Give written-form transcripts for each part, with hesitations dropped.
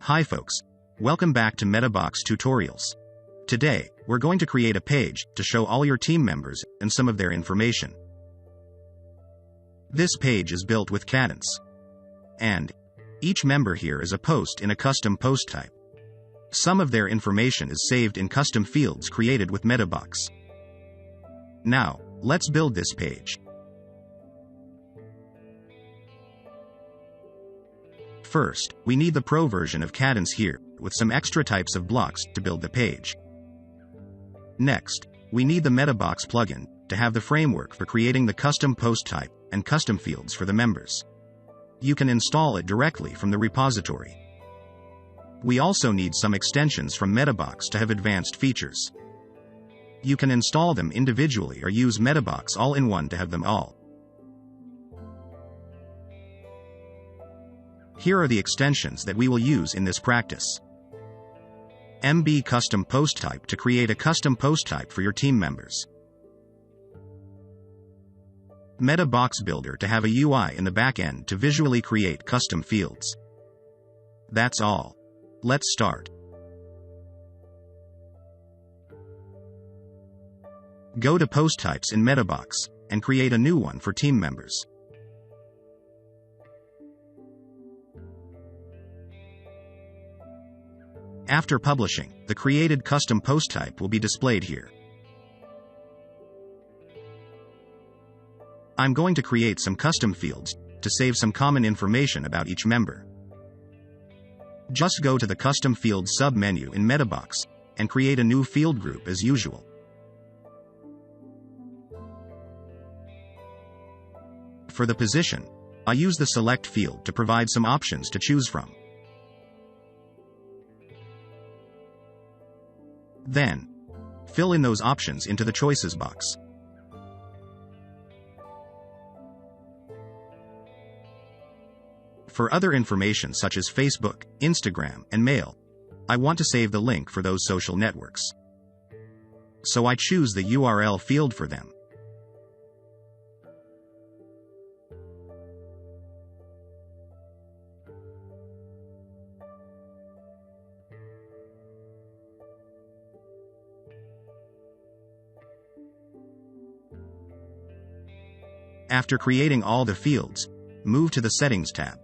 Hi folks. Welcome back to Meta Box Tutorials. Today, we're going to create a page to show all your team members and some of their information. This page is built with Kadence. And each member here is a post in a custom post type. Some of their information is saved in custom fields created with Meta Box. Now, let's build this page. First, we need the Pro version of Kadence here, with some extra types of blocks to build the page. Next, we need the Meta Box plugin to have the framework for creating the custom post type and custom fields for the members. You can install it directly from the repository. We also need some extensions from Meta Box to have advanced features. You can install them individually or use Meta Box all-in-one to have them all. Here are the extensions that we will use in this practice. MB Custom Post Type to create a custom post type for your team members. Meta Box Builder to have a UI in the backend to visually create custom fields. That's all. Let's start. Go to Post Types in Meta Box and create a new one for team members. After publishing, the created custom post type will be displayed here. I'm going to create some custom fields to save some common information about each member. Just go to the Custom Fields sub-menu in Meta Box and create a new field group as usual. For the position, I use the Select field to provide some options to choose from. Then, fill in those options into the Choices box. For other information such as Facebook, Instagram, and Mail, I want to save the link for those social networks. So I choose the URL field for them. After creating all the fields, move to the Settings tab.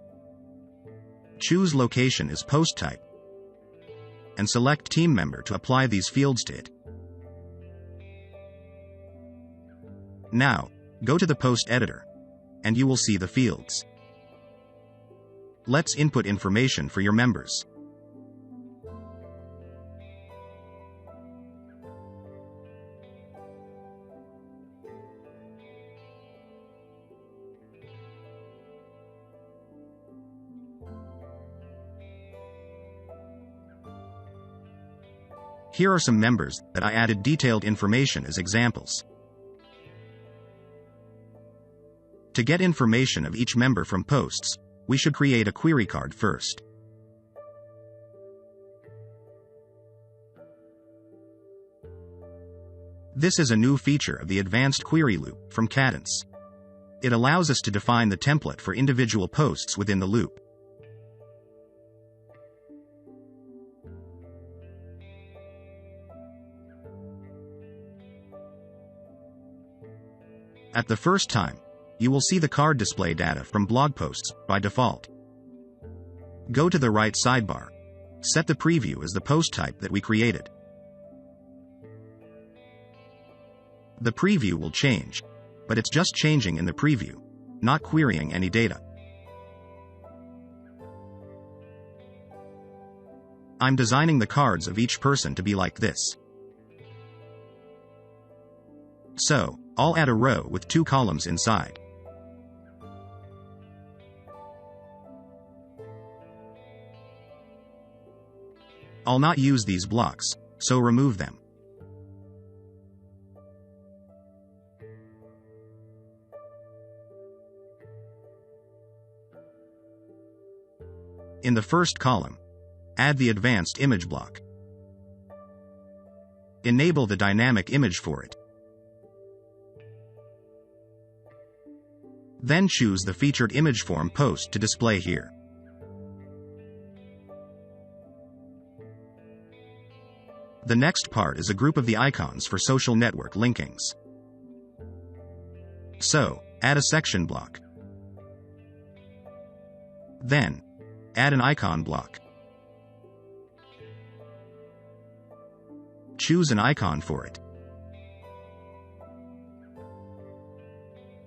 Choose Location as Post Type, and select Team Member to apply these fields to it. Now, go to the Post Editor, and you will see the fields. Let's input information for your members. Here are some members that I added detailed information as examples. To get information of each member from posts, we should create a query card first. This is a new feature of the advanced query loop from Kadence. It allows us to define the template for individual posts within the loop. At the first time, you will see the card display data from blog posts by default. Go to the right sidebar. Set the preview as the post type that we created. The preview will change, but it's just changing in the preview, not querying any data. I'm designing the cards of each person to be like this. So, I'll add a row with 2 columns inside. I'll not use these blocks, so remove them. In the first column, add the advanced image block. Enable the dynamic image for it. Then choose the featured image form post to display here. The next part is a group of the icons for social network linkings. So, add a section block. Then, add an icon block. Choose an icon for it.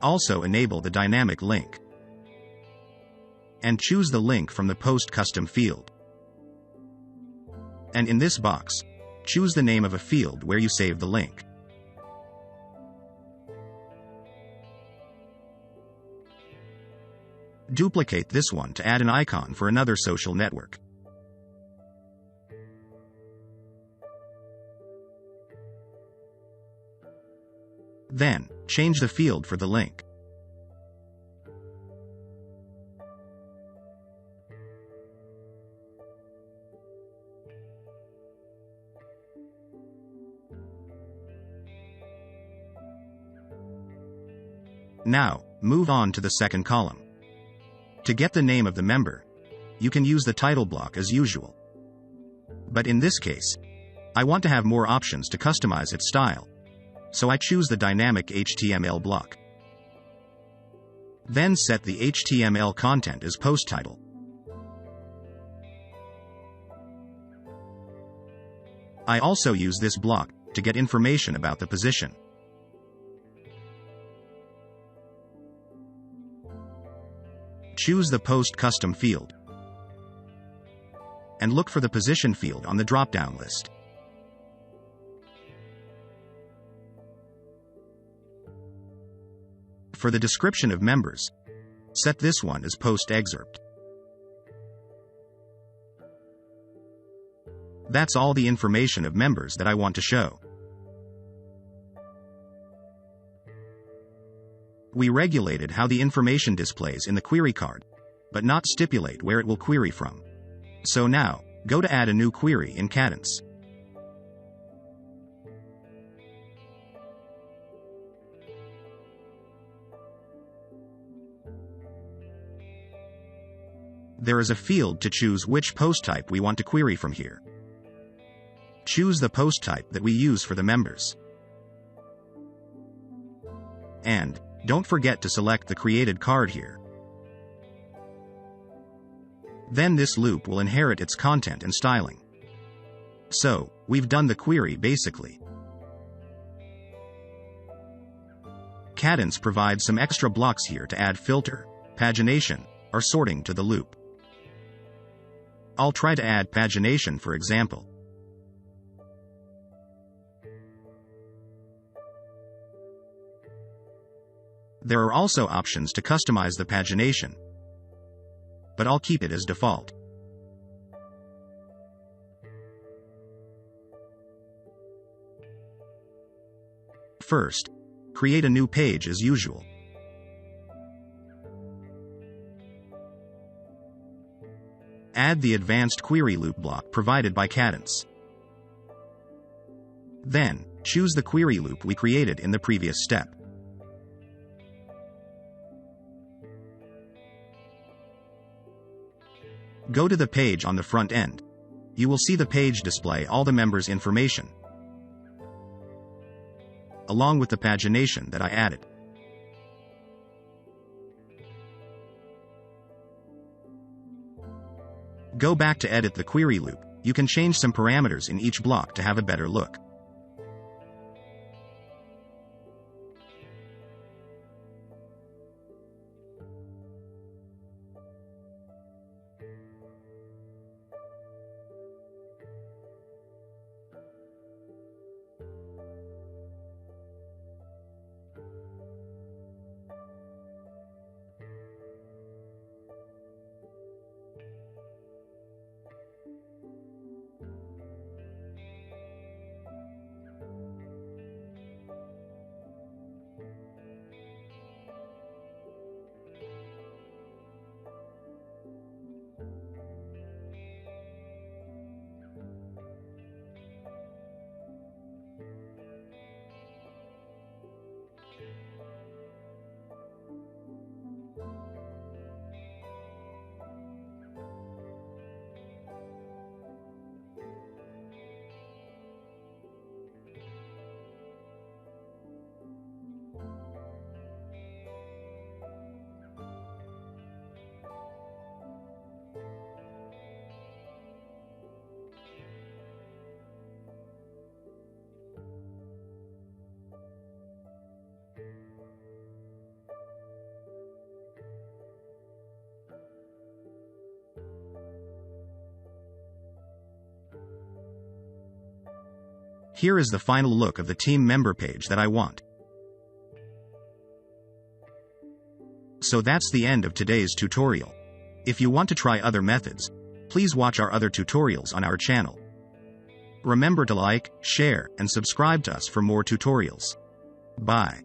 Also enable the dynamic link. And choose the link from the Post Custom field. And in this box, choose the name of a field where you save the link. Duplicate this one to add an icon for another social network. Then, change the field for the link. Now, move on to the second column. To get the name of the member, you can use the title block as usual. But in this case, I want to have more options to customize its style, so I choose the dynamic HTML block. Then set the HTML content as post title. I also use this block to get information about the position. Choose the Post Custom field and look for the position field on the drop-down list. For the description of members, set this one as post excerpt. That's all the information of members that I want to show. We regulated how the information displays in the query card, but not stipulate where it will query from. So now, go to add a new query in Kadence. There is a field to choose which post type we want to query from here. Choose the post type that we use for the members. And don't forget to select the created card here. Then this loop will inherit its content and styling. So, we've done the query basically. Kadence provides some extra blocks here to add filter, pagination, or sorting to the loop. I'll try to add pagination for example. There are also options to customize the pagination, but I'll keep it as default. First, create a new page as usual. Add the advanced query loop block provided by Kadence. Then, choose the query loop we created in the previous step. Go to the page on the front end. You will see the page display all the members' information, along with the pagination that I added. Go back to edit the query loop. You can change some parameters in each block to have a better look. Here is the final look of the team member page that I want. So that's the end of today's tutorial. If you want to try other methods, please watch our other tutorials on our channel. Remember to like, share, and subscribe to us for more tutorials. Bye.